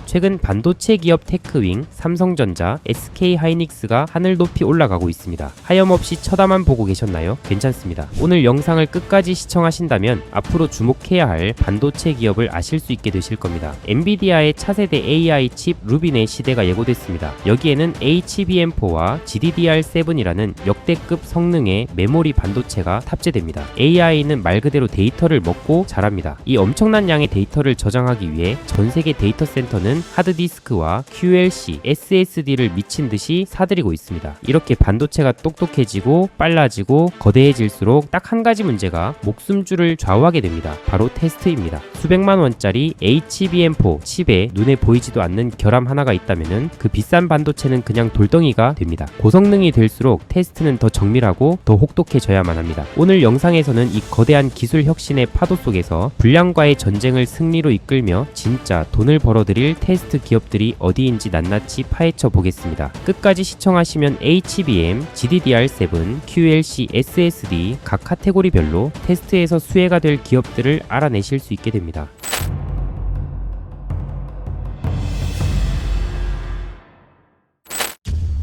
최근 반도체 기업 테크윙, 삼성전자, SK하이닉스가 하늘 높이 올라가고 있습니다. 하염없이 쳐다만 보고 계셨나요? 괜찮습니다. 오늘 영상을 끝까지 시청하신다면 앞으로 주목해야 할 반도체 기업을 아실 수 있게 되실 겁니다. 엔비디아의 차세대 AI 칩 루빈의 시대가 예고됐습니다. 여기에는 HBM4와 GDDR7이라는 역대급 성능의 메모리 반도체가 탑재됩니다. AI는 말 그대로 데이터를 먹고 자랍니다. 이 엄청난 양의 데이터를 저장하기 위해 전 세계 데이터 센터는 하드디스크와 QLC, SSD를 미친 듯이 사들이고 있습니다. 이렇게 반도체가 똑똑해지고 빨라지고 거대해질수록 딱 한 가지 문제가 목숨줄을 좌우하게 됩니다. 바로 테스트입니다. 수백만 원짜리 HBM4 칩에 눈에 보이지도 않는 결함 하나가 있다면 그 비싼 반도체는 그냥 돌덩이가 됩니다. 고성능이 될수록 테스트는 더 정밀하고 더 혹독해져야만 합니다. 오늘 영상에서는 이 거대한 기술 혁신의 파도 속에서 불량과의 전쟁을 승리로 이끌며 진짜 돈을 벌어들일 테스트 기업들이 어디인지 낱낱이 파헤쳐 보겠습니다. 끝까지 시청하시면 HBM, GDDR7, QLC, SSD 각 카테고리별로 테스트에서 수혜가 될 기업들을 알아내실 수 있게 됩니다.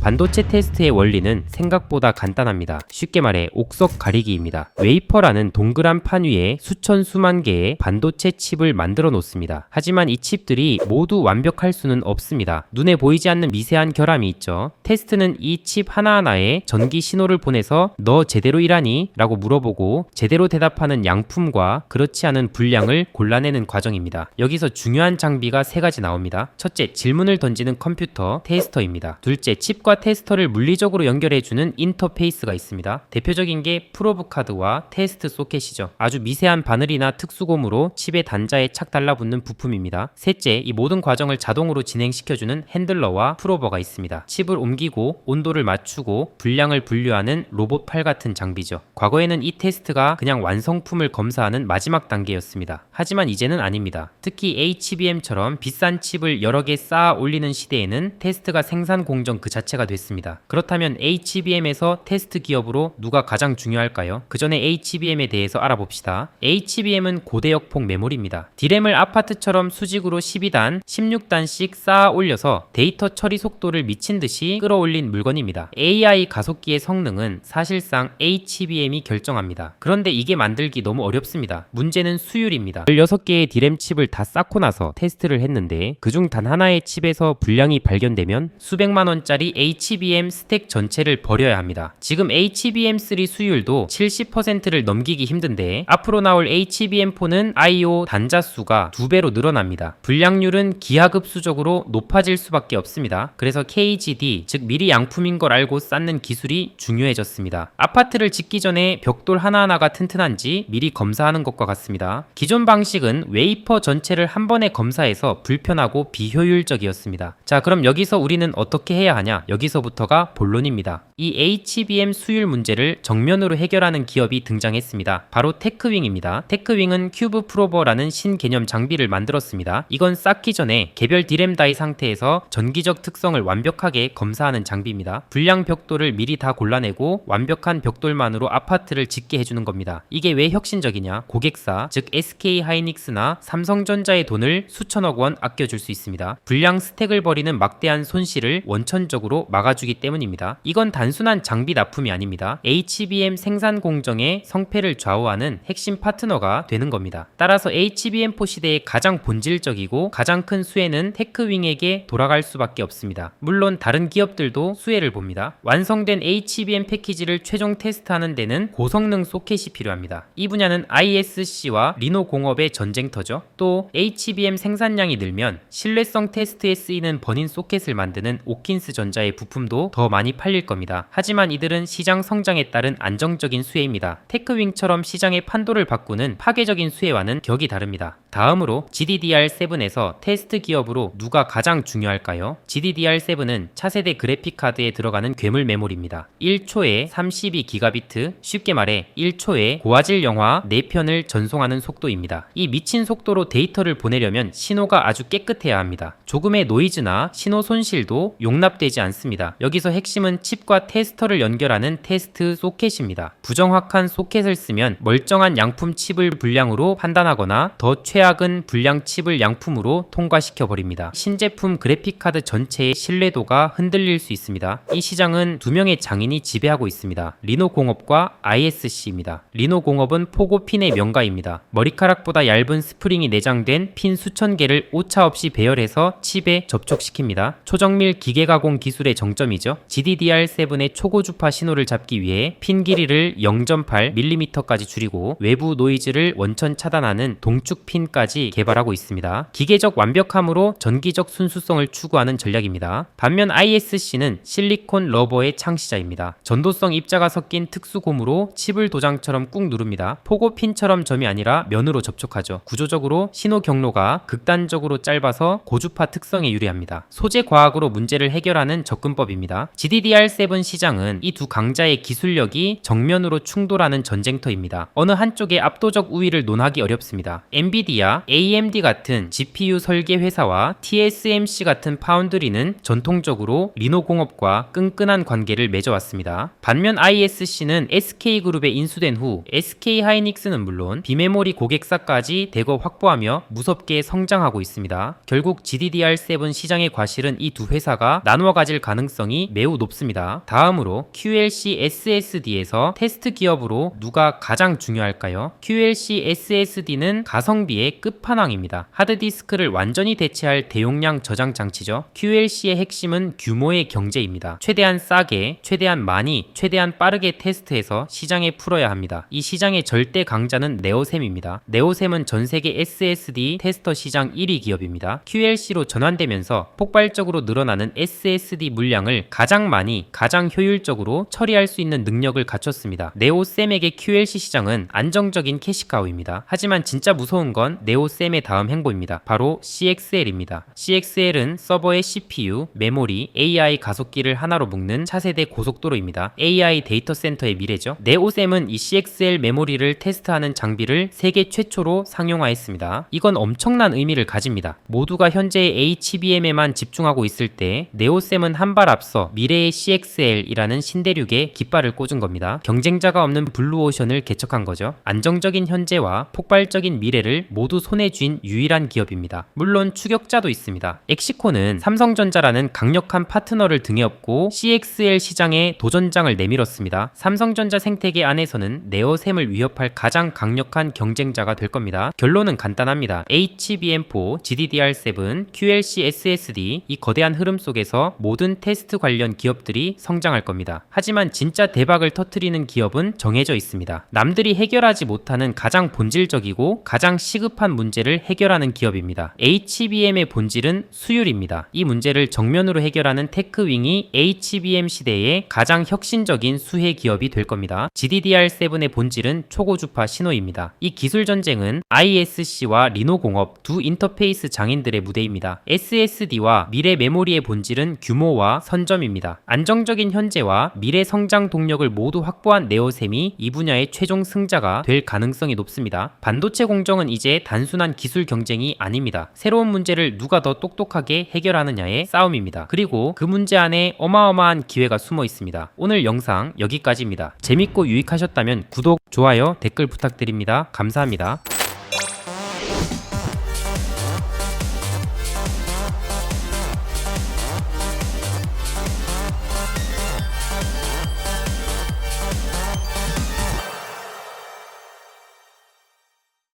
반도체 테스트의 원리는 생각보다 간단합니다. 쉽게 말해 옥석 가리기입니다. 웨이퍼라는 동그란 판 위에 수천 수만 개의 반도체 칩을 만들어 놓습니다. 하지만 이 칩들이 모두 완벽할 수는 없습니다. 눈에 보이지 않는 미세한 결함이 있죠. 테스트는 이 칩 하나하나에 전기 신호를 보내서 너 제대로 일하니? 라고 물어보고 제대로 대답하는 양품과 그렇지 않은 불량을 골라내는 과정입니다. 여기서 중요한 장비가 세 가지 나옵니다. 첫째, 질문을 던지는 컴퓨터, 테스터입니다. 둘째, 칩과 테스터를 물리적으로 연결해주는 인터페이스가 있습니다. 대표적인 게 프로브 카드와 테스트 소켓이죠. 아주 미세한 바늘이나 특수고무로 칩의 단자에 착 달라붙는 부품입니다. 셋째, 이 모든 과정을 자동으로 진행시켜주는 핸들러와 프로버가 있습니다. 칩을 옮기고 온도를 맞추고 불량을 분류하는 로봇 팔 같은 장비죠. 과거에는 이 테스트가 그냥 완성품을 검사하는 마지막 단계였습니다. 하지만 이제는 아닙니다. 특히 HBM처럼 비싼 칩을 여러 개 쌓아 올리는 시대에는 테스트가 생산 공정 그 자체가 됐습니다. 그렇다면 HBM에서 테스트 기업으로 누가 가장 중요할까요? 그 전에 HBM에 대해서 알아봅시다. HBM은 고대역폭 메모리입니다. D램을 아파트처럼 수직으로 12단, 16단씩 쌓아 올려서 데이터 처리 속도를 미친 듯이 끌어올린 물건입니다. AI 가속기의 성능은 사실상 HBM이 결정합니다. 그런데 이게 만들기 너무 어렵습니다. 문제는 수율입니다. 16개의 D램 칩을 다 쌓고 나서 테스트를 했는데 그중 단 하나의 칩에서 불량이 발견되면 수백만 원짜리 HBM 스택 전체를 버려야 합니다. 지금 HBM3 수율도 70%를 넘기기 힘든데 앞으로 나올 HBM4는 I/O 단자 수가 2배로 늘어납니다. 불량률은 기하급수적으로 높아질 수밖에 없습니다. 그래서 KGD, 즉 미리 양품인 걸 알고 쌓는 기술이 중요해졌습니다. 아파트를 짓기 전에 벽돌 하나하나가 튼튼한지 미리 검사하는 것과 같습니다. 기존 방식은 웨이퍼 전체를 한 번에 검사해서 불편하고 비효율적이었습니다. 자, 그럼 여기서 우리는 어떻게 해야 하냐? 여기서부터가 본론입니다. 이 HBM 수율 문제를 정면으로 해결하는 기업이 등장했습니다. 바로 테크윙입니다. 테크윙은 큐브 프로버라는 신개념 장비를 만들었습니다. 이건 쌓기 전에 개별 D램 다이 상태에서 전기적 특성을 완벽하게 검사하는 장비입니다. 불량 벽돌을 미리 다 골라내고 완벽한 벽돌만으로 아파트를 짓게 해주는 겁니다. 이게 왜 혁신적이냐? 고객사, 즉 SK하이닉스나 삼성전자의 돈을 수천억 원 아껴줄 수 있습니다. 불량 스택을 벌이는 막대한 손실을 원천적으로 막아주기 때문입니다. 이건 단순한 장비 납품이 아닙니다. HBM 생산 공정의 성패를 좌우하는 핵심 파트너가 되는 겁니다. 따라서 HBM4 시대의 가장 본질적이고 가장 큰 수혜는 테크윙에게 돌아갈 수밖에 없습니다. 물론 다른 기업들도 수혜를 봅니다. 완성된 HBM 패키지를 최종 테스트하는 데는 고성능 소켓이 필요합니다. 이 분야는 ISC와 리노 공업의 전쟁터죠. 또 HBM 생산량이 늘면 신뢰성 테스트에 쓰이는 버닌 소켓을 만드는 오킨스 전자의 부품도 더 많이 팔릴 겁니다. 하지만 이들은 시장 성장에 따른 안정적인 수혜입니다. 테크윙처럼 시장의 판도를 바꾸는 파괴적인 수혜와는 격이 다릅니다. 다음으로 GDDR7에서 테스트 기업으로 누가 가장 중요할까요? GDDR7은 차세대 그래픽카드에 들어가는 괴물 메모리입니다. 1초에 32GB, 쉽게 말해 1초에 고화질 영화 4편을 전송하는 속도입니다. 이 미친 속도로 데이터를 보내려면 신호가 아주 깨끗해야 합니다. 조금의 노이즈나 신호 손실도 용납되지 않습니다. 여기서 핵심은 칩과 테스터를 연결하는 테스트 소켓입니다. 부정확한 소켓을 쓰면 멀쩡한 양품 칩을 불량으로 판단하거나 더 최악 최악은 불량 칩을 양품으로 통과시켜버립니다. 신제품 그래픽카드 전체의 신뢰도가 흔들릴 수 있습니다. 이 시장은 두 명의 장인이 지배하고 있습니다. 리노공업과 ISC입니다. 리노공업은 포고핀의 명가입니다. 머리카락보다 얇은 스프링이 내장된 핀 수천 개를 오차없이 배열해서 칩에 접촉시킵니다. 초정밀 기계가공 기술의 정점이죠. GDDR7의 초고주파 신호를 잡기 위해 핀 길이를 0.8mm까지 줄이고 외부 노이즈를 원천 차단하는 동축 핀까지 개발하고 있습니다. 기계적 완벽함으로 전기적 순수성을 추구하는 전략입니다. 반면 ISC는 실리콘 러버의 창시자입니다. 전도성 입자가 섞인 특수 고무로 칩을 도장처럼 꾹 누릅니다. 포고핀처럼 점이 아니라 면으로 접촉하죠. 구조적으로 신호 경로가 극단적으로 짧아서 고주파 특성에 유리합니다. 소재 과학으로 문제를 해결하는 접근법입니다. GDDR7 시장은 이 두 강자의 기술력이 정면으로 충돌하는 전쟁터입니다. 어느 한쪽의 압도적 우위를 논하기 어렵습니다. 엔비디아, AMD 같은 GPU 설계 회사와 TSMC 같은 파운드리는 전통적으로 리노공업과 끈끈한 관계를 맺어왔습니다. 반면 ISC는 SK그룹에 인수된 후 SK하이닉스는 물론 비메모리 고객사까지 대거 확보하며 무섭게 성장하고 있습니다. 결국 GDDR7 시장의 과실은 이 두 회사가 나누어 가질 가능성이 매우 높습니다. 다음으로 QLC SSD에서 테스트 기업으로 누가 가장 중요할까요? QLC SSD는 가성비의 끝판왕입니다. 하드디스크를 완전히 대체할 대용량 저장 장치죠. QLC의 핵심은 규모의 경제입니다. 최대한 싸게, 최대한 많이, 최대한 빠르게 테스트해서 시장에 풀어야 합니다. 이 시장의 절대 강자는 네오셈입니다. 네오셈은 전세계 SSD 테스터 시장 1위 기업입니다. QLC로 전환되면서 폭발적으로 늘어나는 SSD 물량을 가장 많이, 가장 효율적으로 처리할 수 있는 능력을 갖췄습니다. 네오셈에게 QLC 시장은 안정적인 캐시카우입니다. 하지만 진짜 무서운 건 네오셈의 다음 행보입니다. 바로 CXL입니다. CXL은 서버의 CPU, 메모리, AI 가속기를 하나로 묶는 차세대 고속도로입니다. AI 데이터 센터의 미래죠. 네오셈은 이 CXL 메모리를 테스트하는 장비를 세계 최초로 상용화했습니다. 이건 엄청난 의미를 가집니다. 모두가 현재의 HBM에만 집중하고 있을 때 네오셈은 한 발 앞서 미래의 CXL이라는 신대륙에 깃발을 꽂은 겁니다. 경쟁자가 없는 블루오션을 개척한 거죠. 안정적인 현재와 폭발적인 미래를 모두 손에 쥔 유일한 기업입니다. 물론 추격자도 있습니다. 엑시코는 삼성전자라는 강력한 파트너를 등에 업고 CXL 시장에 도전장을 내밀었습니다. 삼성전자 생태계 안에서는 네오셈을 위협할 가장 강력한 경쟁자가 될 겁니다. 결론은 간단합니다. HBM4, GDDR7, QLC SSD 이 거대한 흐름 속에서 모든 테스트 관련 기업들이 성장할 겁니다. 하지만 진짜 대박을 터뜨리는 기업은 정해져 있습니다. 남들이 해결하지 못하는 가장 본질적이고 가장 시급한 문제를 해결하는 기업입니다. HBM의 본질은 수율입니다. 이 문제를 정면으로 해결하는 테크윙이 HBM 시대의 가장 혁신적인 수혜 기업이 될 겁니다. GDDR7의 본질은 초고주파 신호입니다. 이 기술 전쟁은 ISC와 리노공업 두 인터페이스 장인들의 무대입니다. SSD와 미래 메모리의 본질은 규모와 선점입니다. 안정적인 현재와 미래 성장 동력을 모두 확보한 네오셈이 이 분야의 최종 승자가 될 가능성이 높습니다. 반도체 공정은 이제 단순한 기술 경쟁이 아닙니다. 새로운 문제를 누가 더 똑똑하게 해결하느냐의 싸움입니다. 그리고 그 문제 안에 어마어마한 기회가 숨어 있습니다. 오늘 영상 여기까지입니다. 재밌고 유익하셨다면 구독, 좋아요, 댓글 부탁드립니다. 감사합니다.